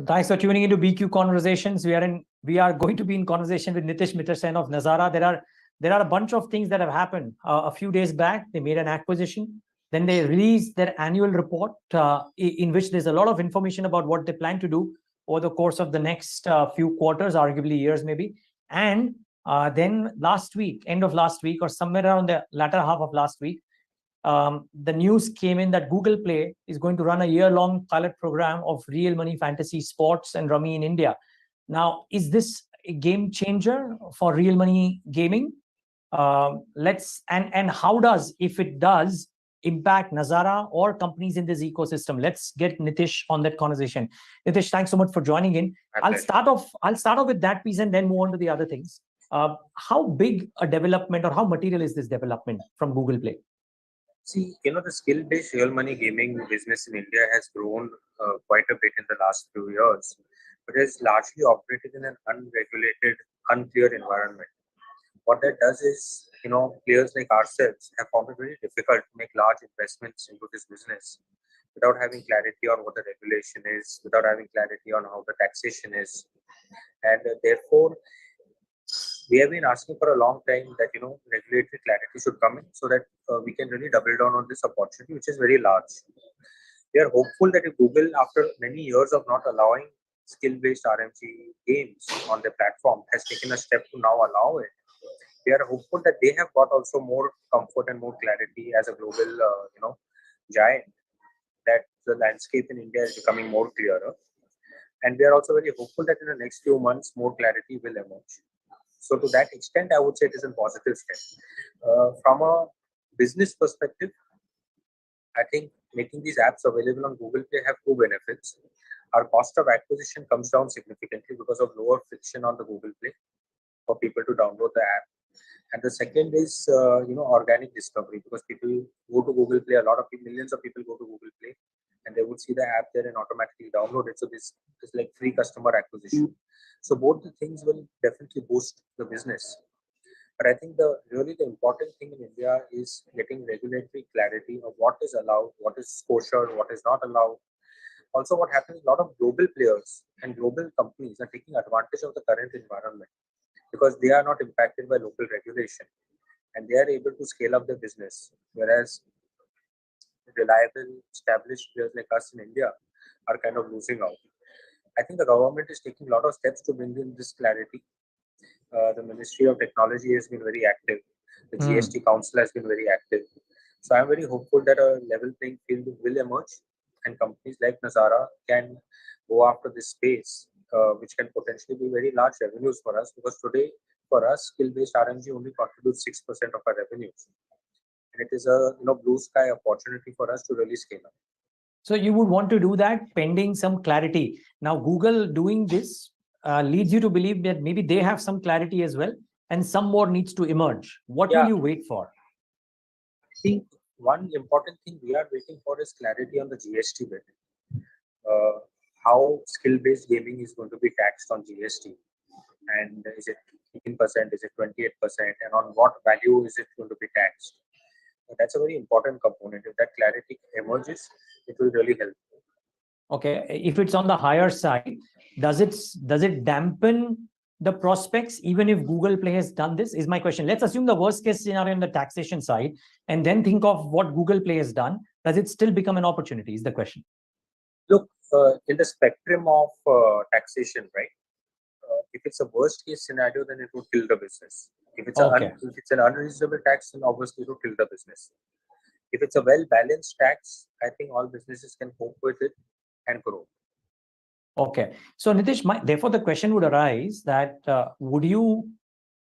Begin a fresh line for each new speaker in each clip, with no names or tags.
Thanks for tuning into BQ Conversations. We are going to be in conversation with Nitish Mittersain of Nazara. There are a bunch of things that have happened. A few days back, they made an acquisition. Then they released their annual report, in which there's a lot of information about what they plan to do over the course of the next few quarters, arguably years maybe. And then last week, end of last week, or somewhere around the latter half of last week, the news came in that Google Play is going to run a year-long pilot program of real money fantasy sports and Rummy in India. Now, is this a game changer for real money gaming? And how does, if it does, impact Nazara or companies in this ecosystem? Let's get Nitish on that conversation. Nitish, thanks so much for joining in. I'll start off with that piece and then move on to the other things. How big a development or how material is this development from Google Play?
See, the skill-based real money gaming business in India has grown quite a bit in the last few years, but has largely operated in an unregulated, unclear environment. What that does is, players like ourselves have found it very difficult to make large investments into this business without having clarity on what the regulation is, without having clarity on how the taxation is. And therefore, we have been asking for a long time that, regulatory clarity should come in so that we can really double down on this opportunity, which is very large. We are hopeful that if Google, after many years of not allowing skill-based RMG games on their platform, has taken a step to now allow it, we are hopeful that they have got also more comfort and more clarity as a global, giant, that the landscape in India is becoming more clearer. And we are also very hopeful that in the next few months, more clarity will emerge. So to that extent, I would say it is a positive step. From a business perspective, I think making these apps available on Google Play have two benefits. Our cost of acquisition comes down significantly because of lower friction on the Google Play for people to download the app. And the second is, organic discovery, because people go to Google Play. A lot of people, millions of people go to Google Play, and they would see the app there and automatically download it. So this is like free customer acquisition. So both the things will definitely boost the business. But I think the important thing in India is getting regulatory clarity of what is allowed, what is kosher, what is not allowed. Also, what happens, a lot of global players and global companies are taking advantage of the current environment because they are not impacted by local regulation and they are able to scale up their business. Whereas reliable, established players like us in India are kind of losing out. I think the government is taking a lot of steps to bring in this clarity. The Ministry of Technology has been very active. The GST Council has been very active. So I'm very hopeful that a level playing field will emerge and companies like Nazara can go after this space, which can potentially be very large revenues for us, because today for us skill-based RMG only contributes 6% of our revenues, and it is a blue sky opportunity for us to really scale up.
So you would want to do that pending some clarity. Now Google doing this leads you to believe that maybe they have some clarity as well, and some more needs to emerge. What will you wait for?
I think one important thing we are waiting for is clarity on the GST bit. How skill-based gaming is going to be taxed on GST, and is it 18%, is it 28%, and on what value is it going to be taxed? That's a very important component. If that clarity emerges, it will really help.
Okay, if it's on the higher side, does it dampen the prospects even if Google Play has done this? Is my question. Let's assume the worst case scenario on the taxation side, and then think of what Google Play has done. Does it still become an opportunity? Is the question.
Look, in the spectrum of taxation, right? If it's a worst case scenario, then it would kill the business. If it's an unreasonable tax, then obviously it would kill the business. If it's a well-balanced tax, I think all businesses can cope with it and grow.
Okay. So Nitish, therefore the question would arise that would you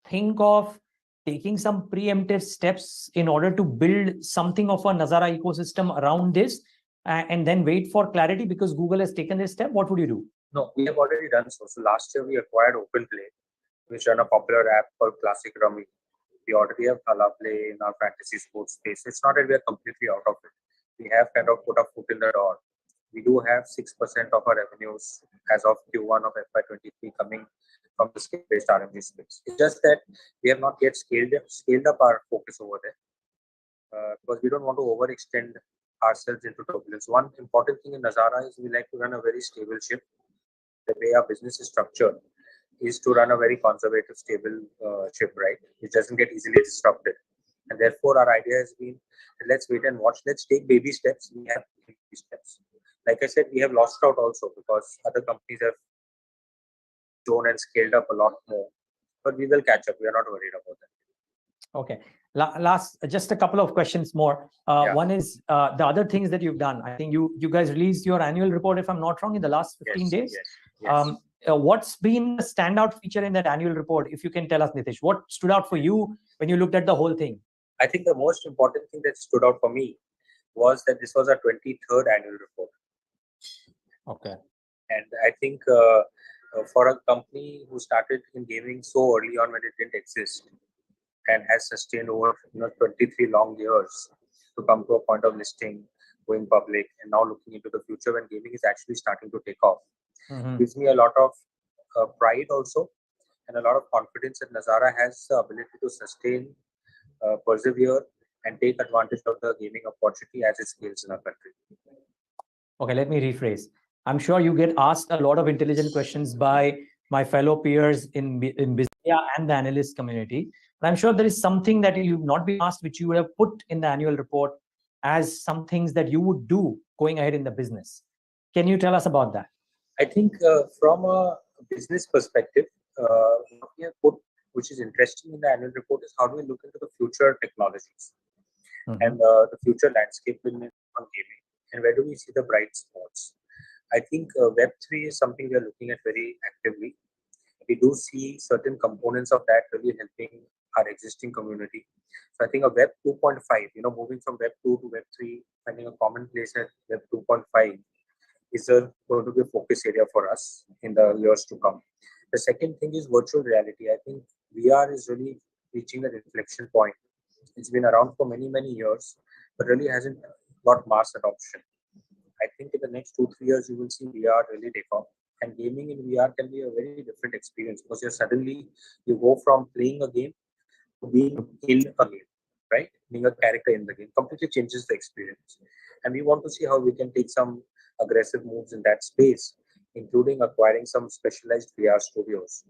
think of taking some preemptive steps in order to build something of a Nazara ecosystem around this and then wait for clarity because Google has taken this step? What would you do?
No, we have already done so. So last year we acquired OpenPlay, which run a popular app called Classic Rummy. We already have Thala Play in our fantasy sports space. It's not that we are completely out of it. We have kind of put a foot in the door. We do have 6% of our revenues as of Q1 of FY23 coming from the skill-based RMG space. It's just that we have not yet scaled up our focus over there because we don't want to overextend ourselves into turbulence. One important thing in Nazara is we like to run a very stable ship. the way our business is structured is to run a very conservative, stable ship, right? It doesn't get easily disrupted. And therefore, our idea has been, let's wait and watch. Let's take baby steps. We have baby steps. Like I said, we have lost out also because other companies have grown and scaled up a lot more. But we will catch up. We are not worried about that.
Okay. Last, just a couple of questions more. One is the other things that you've done. I think you guys released your annual report, if I'm not wrong, in the last 15 days.
Yes.
What's been the standout feature in that annual report? If you can tell us, Nitish, what stood out for you when you looked at the whole thing?
I think the most important thing that stood out for me was that this was our 23rd annual report.
Okay.
And I think for a company who started in gaming so early on when it didn't exist and has sustained over 23 long years to come to a point of listing, going public, and now looking into the future when gaming is actually starting to take off, gives me a lot of pride also and a lot of confidence that Nazara has the ability to sustain, persevere, and take advantage of the gaming opportunity as it scales in our country.
Okay, let me rephrase. I'm sure you get asked a lot of intelligent questions by my fellow peers in business and the analyst community. But I'm sure there is something that you've not been asked, which you would have put in the annual report as some things that you would do going ahead in the business. Can you tell us about that?
I think from a business perspective, what we have put, which is interesting in the annual report, is how do we look into the future technologies and the future landscape on gaming, and where do we see the bright spots. I think Web3 is something we are looking at very actively. We do see certain components of that really helping our existing community. So I think a Web 2.5, moving from Web 2 to Web 3, finding a common place at Web 2.5 is going to be a focus area for us in the years to come. The second thing is virtual reality. I think VR is really reaching an inflection point. It's been around for many, many years, but really hasn't got mass adoption. I think in the next 2-3 years, you will see VR really take off. And gaming in VR can be a very different experience because you go from playing a game to being in a game, right? Being a character in the game completely changes the experience. And we want to see how we can take some aggressive moves in that space, including acquiring some specialized VR studios.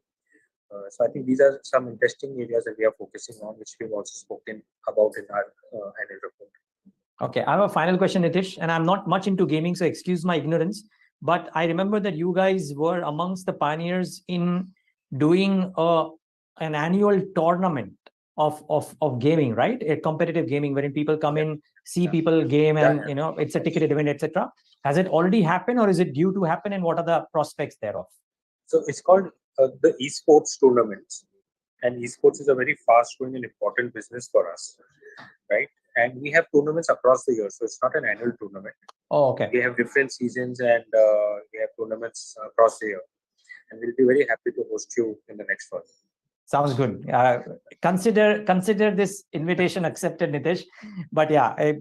So I think these are some interesting areas that we are focusing on, which we've also spoken about in our annual report.
Okay, I have a final question, Nitish, and I'm not much into gaming, so excuse my ignorance. But I remember that you guys were amongst the pioneers in doing an annual tournament of gaming, right? A competitive gaming wherein people come in, see people game, and it's a ticketed event, etc. Has it already happened, or is it due to happen, and what are the prospects thereof?
So it's called the esports tournaments, and esports is a very fast-growing and important business for us, right? And we have tournaments across the year, so it's not an annual tournament.
Oh, okay.
We have different seasons, and we have tournaments across the year, and we'll be very happy to host you in the next one.
Sounds good. Consider this invitation accepted, Nitish. But yeah,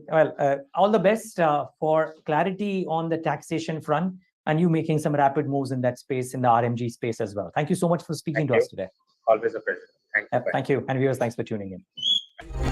all the best for clarity on the taxation front, and you making some rapid moves in that space, in the RMG space as well. Thank you so much for speaking to us today.
Always a pleasure. Thank you.
Thank you. And viewers, thanks for tuning in.